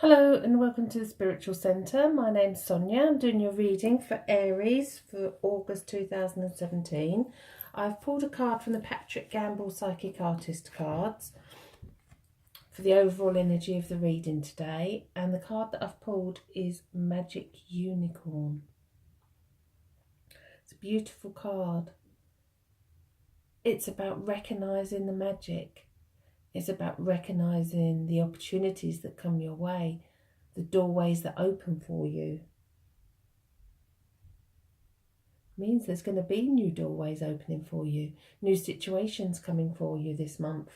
Hello and welcome to the Spiritual Centre. My name's Sonia. I'm doing your reading for Aries for August 2017. I've pulled a card from the Patrick Gamble Psychic Artist cards for the overall energy of the reading today. And the card that I've pulled is Magic Unicorn. It's a beautiful card. It's about recognising the magic. It's about recognising the opportunities that come your way, the doorways that open for you. It means there's going to be new doorways opening for you, new situations coming for you this month.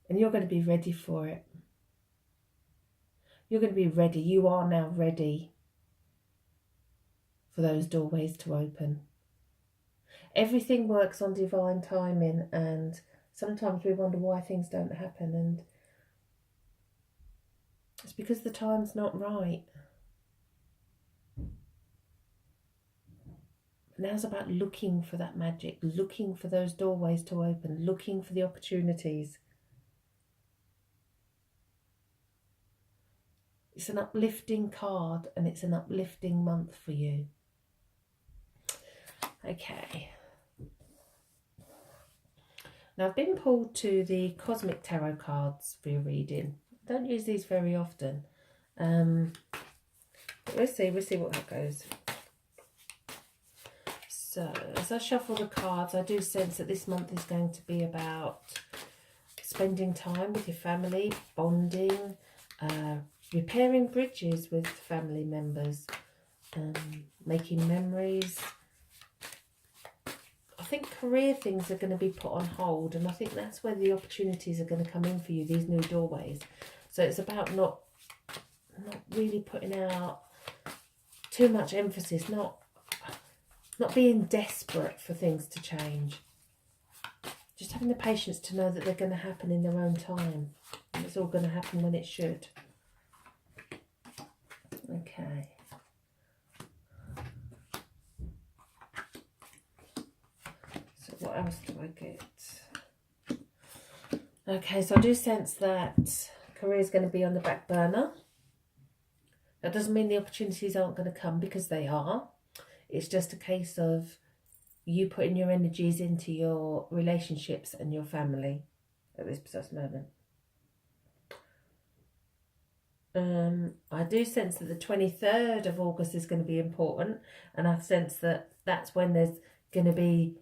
And you're going to be ready for it. You're going to be ready. You are now ready for those doorways to open. Everything works on divine timing, and sometimes we wonder why things don't happen, and it's because the time's not right. Now it's about looking for that magic, looking for those doorways to open, looking for the opportunities. It's an uplifting card, and it's an uplifting month for you. Okay. Now I've been pulled to the Cosmic Tarot cards for your reading. I don't use these very often. But we'll see what that goes. So as I shuffle the cards, I do sense that this month is going to be about spending time with your family, bonding, repairing bridges with family members, making memories. I think career things are going to be put on hold, and I think that's where the opportunities are going to come in for you, these new doorways. So it's about not really putting out too much emphasis, not being desperate for things to change. Just having the patience to know that they're going to happen in their own time. And it's all going to happen when it should. Okay. So what else do I get? Okay, so I do sense that career is going to be on the back burner. That doesn't mean the opportunities aren't going to come, because they are. It's just a case of you putting your energies into your relationships and your family at this precise moment. I do sense that the 23rd of August is going to be important, and I sense that that's when there's going to be,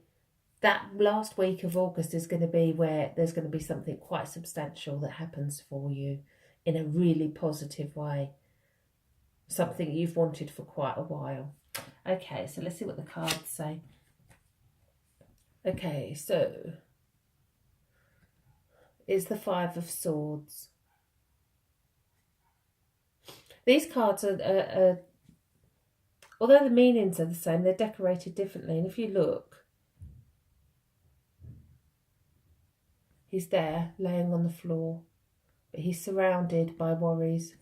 that last week of August is going to be where there's going to be something quite substantial that happens for you in a really positive way. Something you've wanted for quite a while. Okay, so let's see what the cards say. Okay, so it's the Five of Swords. These cards are although the meanings are the same, they're decorated differently. And if you look, he's there laying on the floor, but he's surrounded by worries.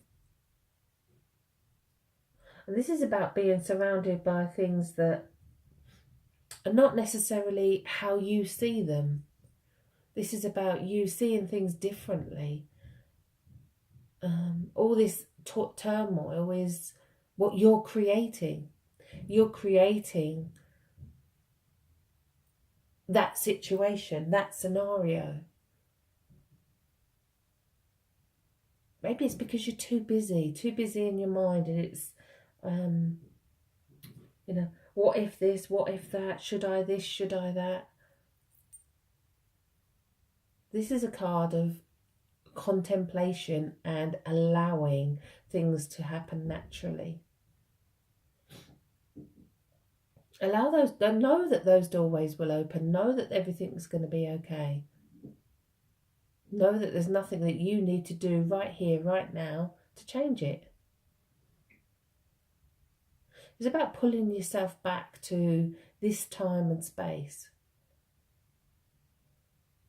And this is about being surrounded by things that are not necessarily how you see them. This is about you seeing things differently. All this turmoil is what you're creating. You're creating that situation, that scenario. Maybe it's because you're too busy in your mind, and it's, what if this, what if that, should I this, should I that? This is a card of contemplation and allowing things to happen naturally. Allow those, know that those doorways will open, know that everything's going to be okay. Know that there's nothing that you need to do right here, right now to change it. It's about pulling yourself back to this time and space.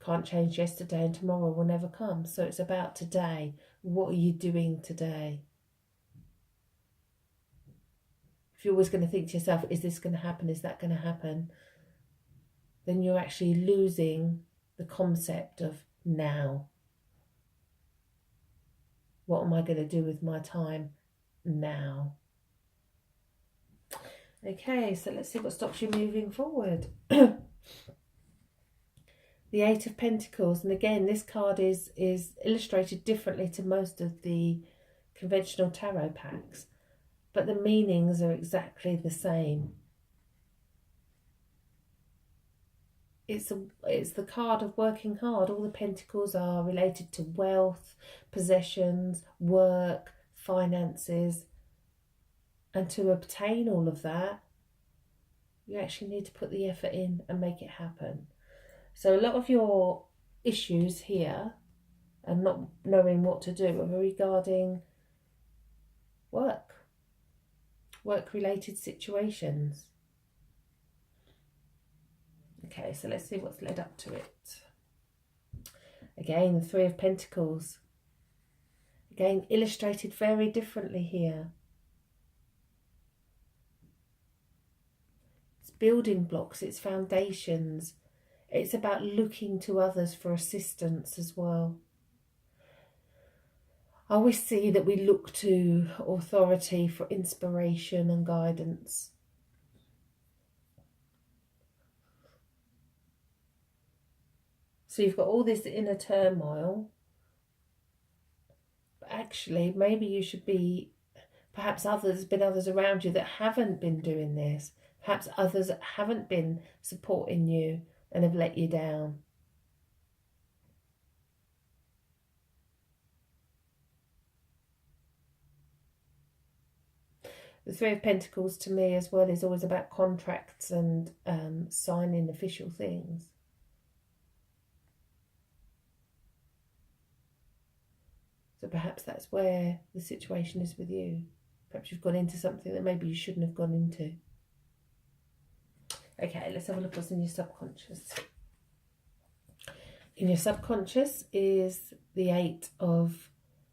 Can't change yesterday, and tomorrow will never come. So it's about today. What are you doing today? If you're always going to think to yourself, is this going to happen? Is that going to happen? Then you're actually losing the concept of now. What am I going to do with my time now? Okay, so let's see what stops you moving forward. The Eight of Pentacles, and again, this card is illustrated differently to most of the conventional tarot packs, but the meanings are exactly the same. It's the card of working hard. All the pentacles are related to wealth, possessions, work, finances. And to obtain all of that, you actually need to put the effort in and make it happen. So a lot of your issues here and not knowing what to do are regarding work-related situations. Okay, so let's see what's led up to it. Again, the Three of Pentacles. Again, illustrated very differently here. It's building blocks, it's foundations. It's about looking to others for assistance as well. I always see that we look to authority for inspiration and guidance. So you've got all this inner turmoil, but actually maybe you should be, perhaps there's been others around you that haven't been doing this. Perhaps others that haven't been supporting you and have let you down. The Three of Pentacles to me as well is always about contracts and signing official things. So perhaps that's where the situation is with you. Perhaps you've gone into something that maybe you shouldn't have gone into. Okay, let's have a look what's in your subconscious. In your subconscious is the Eight of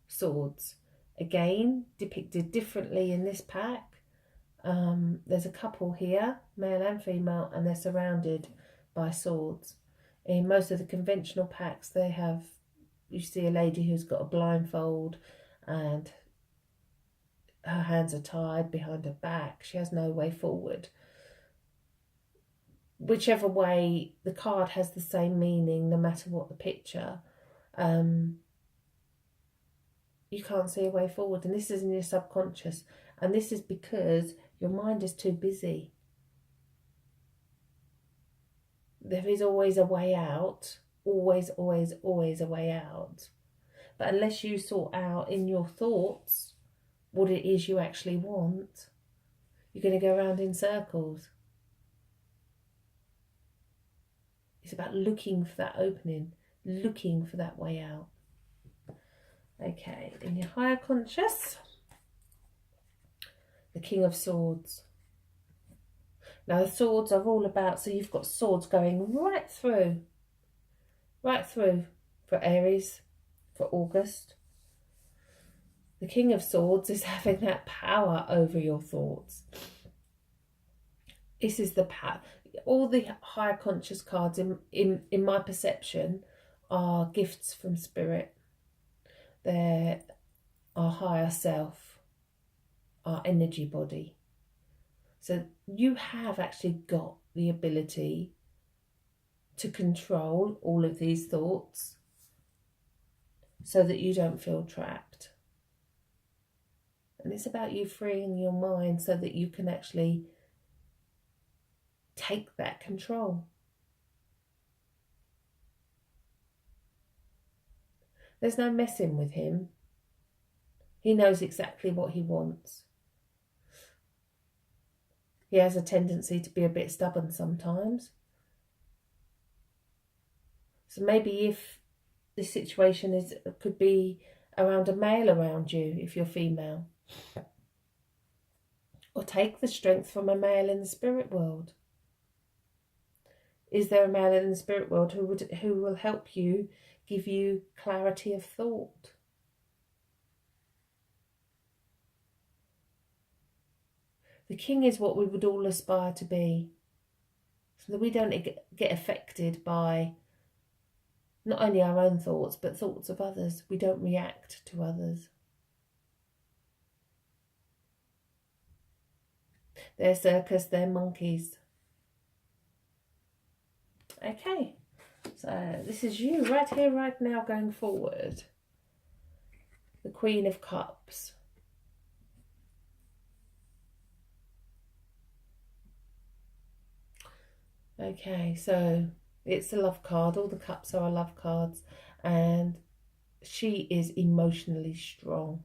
Swords. Again, depicted differently in this pack. There's a couple here, male and female, and they're surrounded by swords. In most of the conventional packs, you see a lady who's got a blindfold and her hands are tied behind her back. She has no way forward. Whichever way, the card has the same meaning no matter what the picture. You can't see a way forward, and this is in your subconscious, and this is because your mind is too busy. There is always a way out, always a way out, but unless you sort out in your thoughts what it is you actually want, you're going to go around in circles. It's about looking for that opening, looking for that way out. Okay, in your higher conscious, the King of Swords. Now the swords are all about, so you've got swords going right through for Aries, for August. The King of Swords is having that power over your thoughts. This is the power. All the higher conscious cards in my perception are gifts from spirit. They're our higher self, our energy body. So you have actually got the ability to control all of these thoughts so that you don't feel trapped. And it's about you freeing your mind so that you can actually take that control. There's no messing with him. He knows exactly what he wants. He has a tendency to be a bit stubborn sometimes. So maybe if the situation could be around a male around you, if you're female. Or take the strength from a male in the spirit world. Is there a male in the spirit world who will help you, give you clarity of thought? The king is what we would all aspire to be, so that we don't get affected by not only our own thoughts, but thoughts of others. We don't react to others. They're circus, they're monkeys. Okay, so this is you right here, right now, going forward. The Queen of Cups. Okay, so it's a love card. All the cups are love cards, and she is emotionally strong.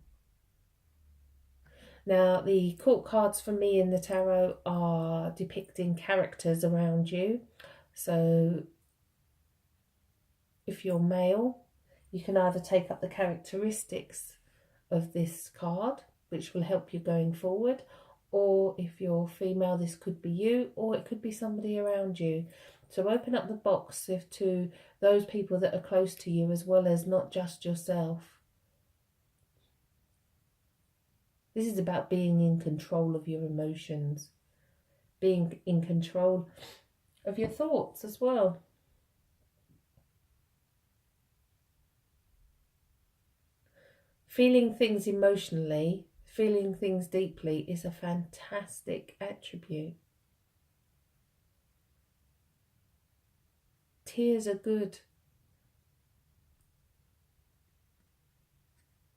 Now, the court cards for me in the tarot are depicting characters around you. So if you're male, you can either take up the characteristics of this card, which will help you going forward, or if you're female, this could be you, or it could be somebody around you. So open up the box to those people that are close to you, as well as not just yourself. This is about being in control of your emotions, being in control of your thoughts as well. Feeling things emotionally, feeling things deeply is a fantastic attribute. Tears are good.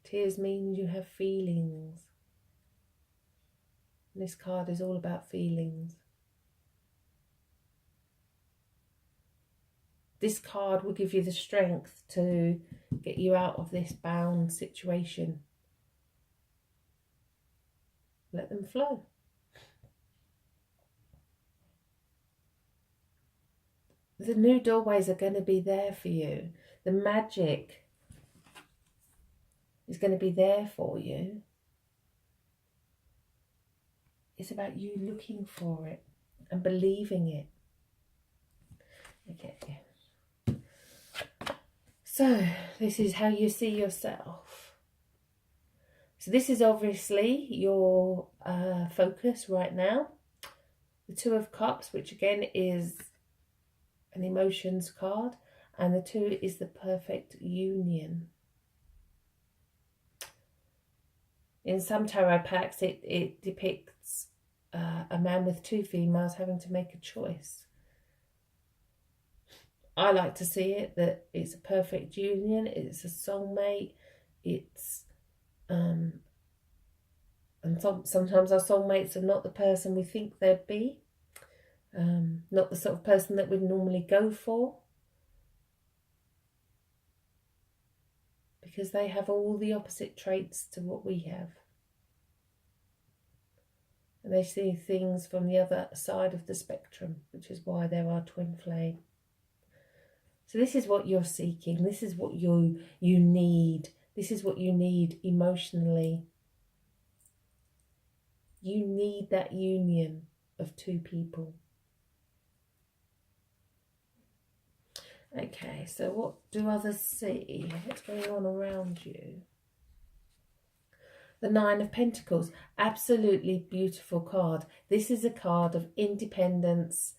Tears mean you have feelings. And this card is all about feelings. This card will give you the strength to get you out of this bound situation. Let them flow. The new doorways are going to be there for you. The magic is going to be there for you. It's about you looking for it and believing it. Okay. So, this is how you see yourself. So this is obviously your focus right now. The Two of Cups, which again is an emotions card, and the two is the perfect union. In some tarot packs, it depicts a man with two females having to make a choice. I like to see it that it's a perfect union, it's a soulmate, it's and sometimes our soulmates are not the person we think they'd be, not the sort of person that we'd normally go for, because they have all the opposite traits to what we have. And they see things from the other side of the spectrum, which is why there are twin flame. So this is what you're seeking. This is what you need. This is what you need emotionally. You need that union of two people. Okay, so what do others see? What's going on around you? The Nine of Pentacles, absolutely beautiful card. This is a card of independence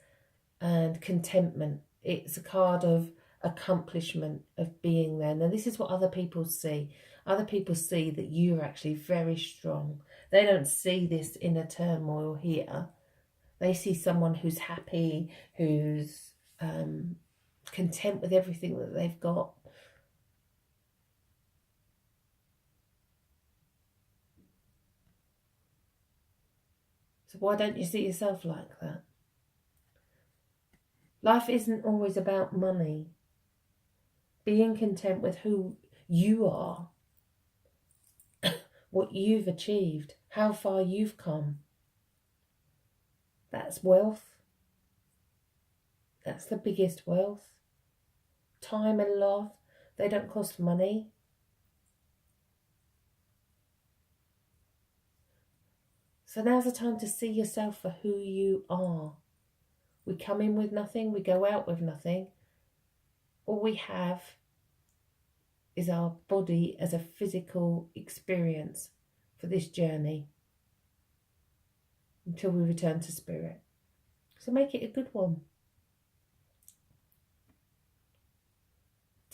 and contentment. It's a card of accomplishment, of being there. Now, this is what other people see. Other people see that you're actually very strong. They don't see this inner turmoil here. They see someone who's happy, who's content with everything that they've got. So why don't you see yourself like that? Life isn't always about money. Being content with who you are, what you've achieved, how far you've come. That's wealth. That's the biggest wealth. Time and love, they don't cost money. So now's the time to see yourself for who you are. We come in with nothing, we go out with nothing. All we have is our body as a physical experience for this journey until we return to spirit. So make it a good one.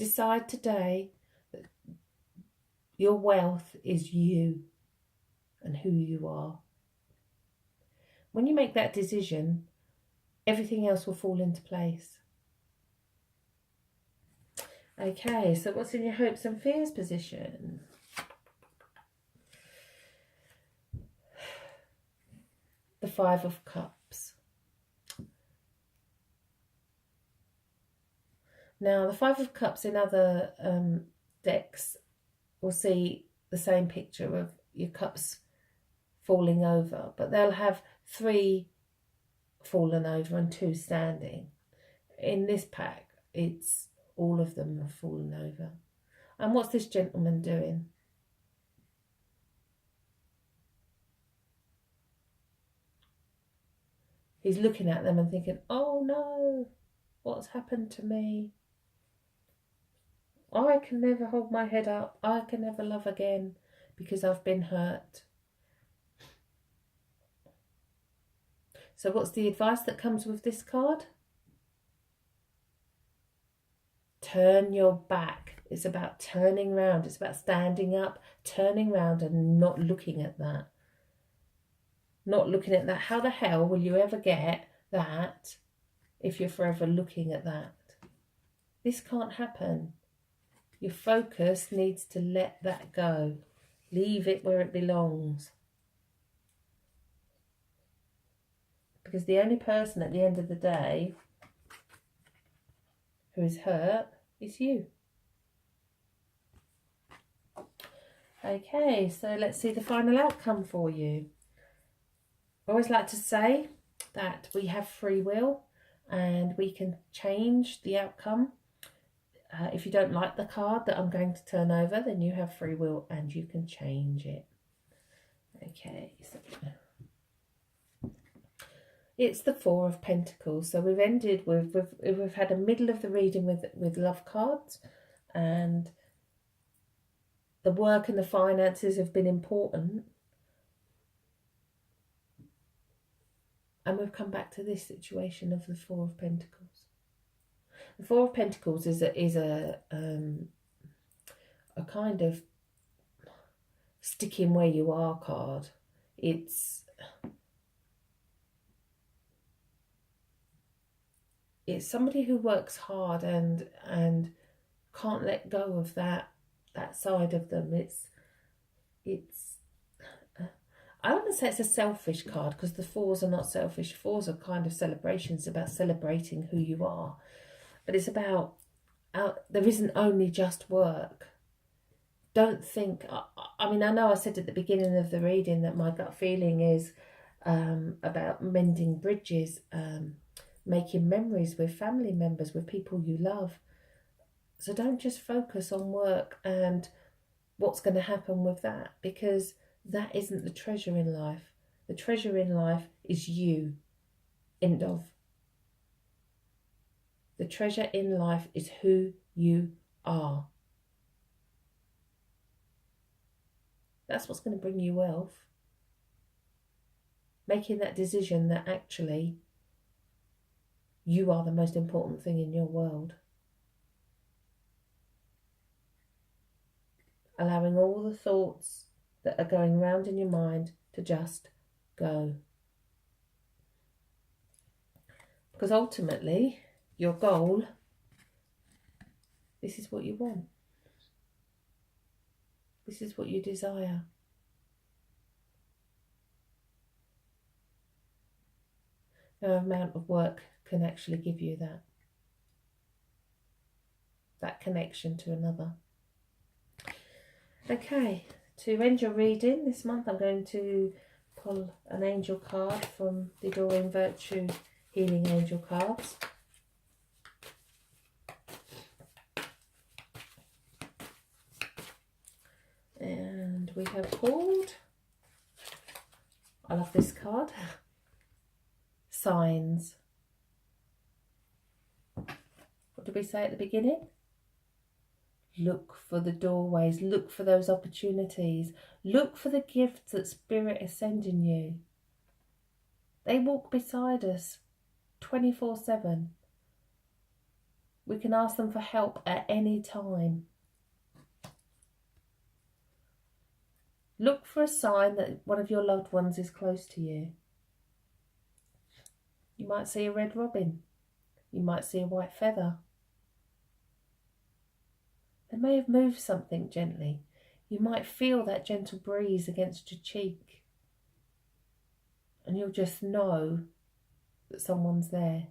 Decide today that your wealth is you and who you are. When you make that decision, everything else will fall into place. Okay, so what's in your hopes and fears position? The Five of Cups. Now, the Five of Cups in other decks will see the same picture of your cups falling over, but they'll have 3 fallen over and 2 standing. In this pack, it's all of them have fallen over. And what's this gentleman doing? He's looking at them and thinking, oh no, what's happened to me? I can never hold my head up. I can never love again because I've been hurt. So what's the advice that comes with this card? Turn your back. It's about turning round. It's about standing up, turning round and not looking at that. Not looking at that. How the hell will you ever get that if you're forever looking at that? This can't happen. Your focus needs to let that go. Leave it where it belongs. Because the only person at the end of the day who is hurt is you. Okay, so let's see the final outcome for you. I always like to say that we have free will and we can change the outcome. If you don't like the card that I'm going to turn over, then you have free will and you can change it. Okay, so it's the Four of Pentacles. So we've ended with, we've had a middle of the reading with love cards, and the work and the finances have been important. And we've come back to this situation of the Four of Pentacles. The Four of Pentacles is a kind of sticking where you are card. It's somebody who works hard and can't let go of that side of them. It's I don't want to say it's a selfish card, because the fours are not selfish. Fours are kind of celebrations, about celebrating who you are. But it's about, there isn't only just work. Don't think, I mean, I know I said at the beginning of the reading that my gut feeling is about mending bridges, making memories with family members, with people you love. So don't just focus on work and what's going to happen with that, because that isn't the treasure in life. The treasure in life is you. End of. The treasure in life is who you are. That's what's going to bring you wealth. Making that decision that actually you are the most important thing in your world. Allowing all the thoughts that are going round in your mind to just go. Because ultimately, your goal, this is what you want. This is what you desire. No amount of work can actually give you that connection to another. Okay, to end your reading this month, I'm going to pull an angel card from the Adoring Virtue Healing Angel cards. And we have pulled, I love this card, Signs. What did we say at the beginning? Look for the doorways, look for those opportunities, look for the gifts that Spirit is sending you. They walk beside us 24/7. We can ask them for help at any time. Look for a sign that one of your loved ones is close to you. You might see a red robin. You might see a white feather. They may have moved something gently. You might feel that gentle breeze against your cheek. And you'll just know that someone's there.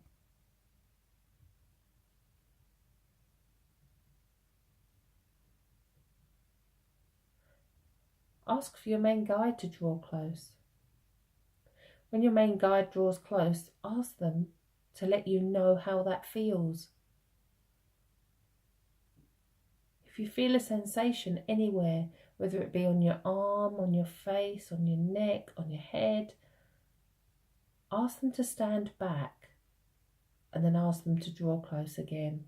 Ask for your main guide to draw close. When your main guide draws close, ask them to let you know how that feels. If you feel a sensation anywhere, whether it be on your arm, on your face, on your neck, on your head, ask them to stand back and then ask them to draw close again.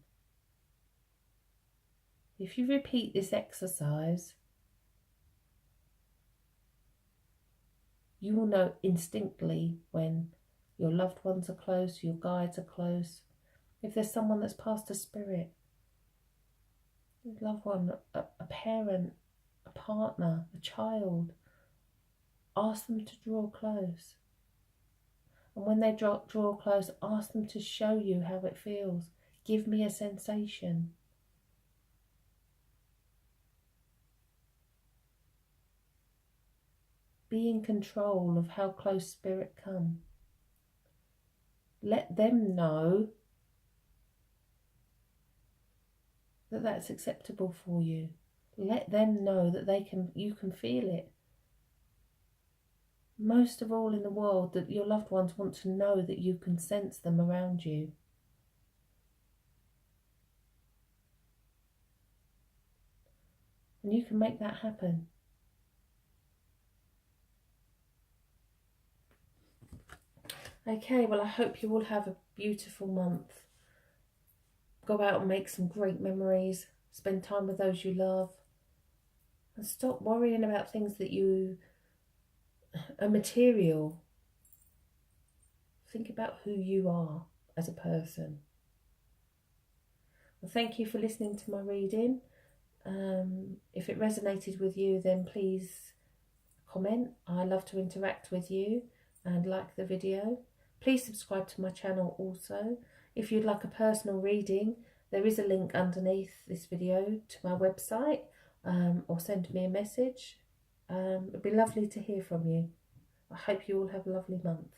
If you repeat this exercise, you will know instinctively when your loved ones are close, your guides are close. If there's someone that's passed a spirit, a loved one, a parent, a partner, a child, ask them to draw close. And when they draw close, ask them to show you how it feels. Give me a sensation. Be in control of how close spirit come. Let them know that that's acceptable for you. Let them know that you can feel it. Most of all in the world, that your loved ones want to know that you can sense them around you. And you can make that happen. Okay, well, I hope you all have a beautiful month. Go out and make some great memories. Spend time with those you love. And stop worrying about things that are material. Think about who you are as a person. Well, thank you for listening to my reading. If it resonated with you, then please comment. I love to interact with you and like the video. Please subscribe to my channel also. If you'd like a personal reading, there is a link underneath this video to my website, or send me a message. It'd be lovely to hear from you. I hope you all have a lovely month.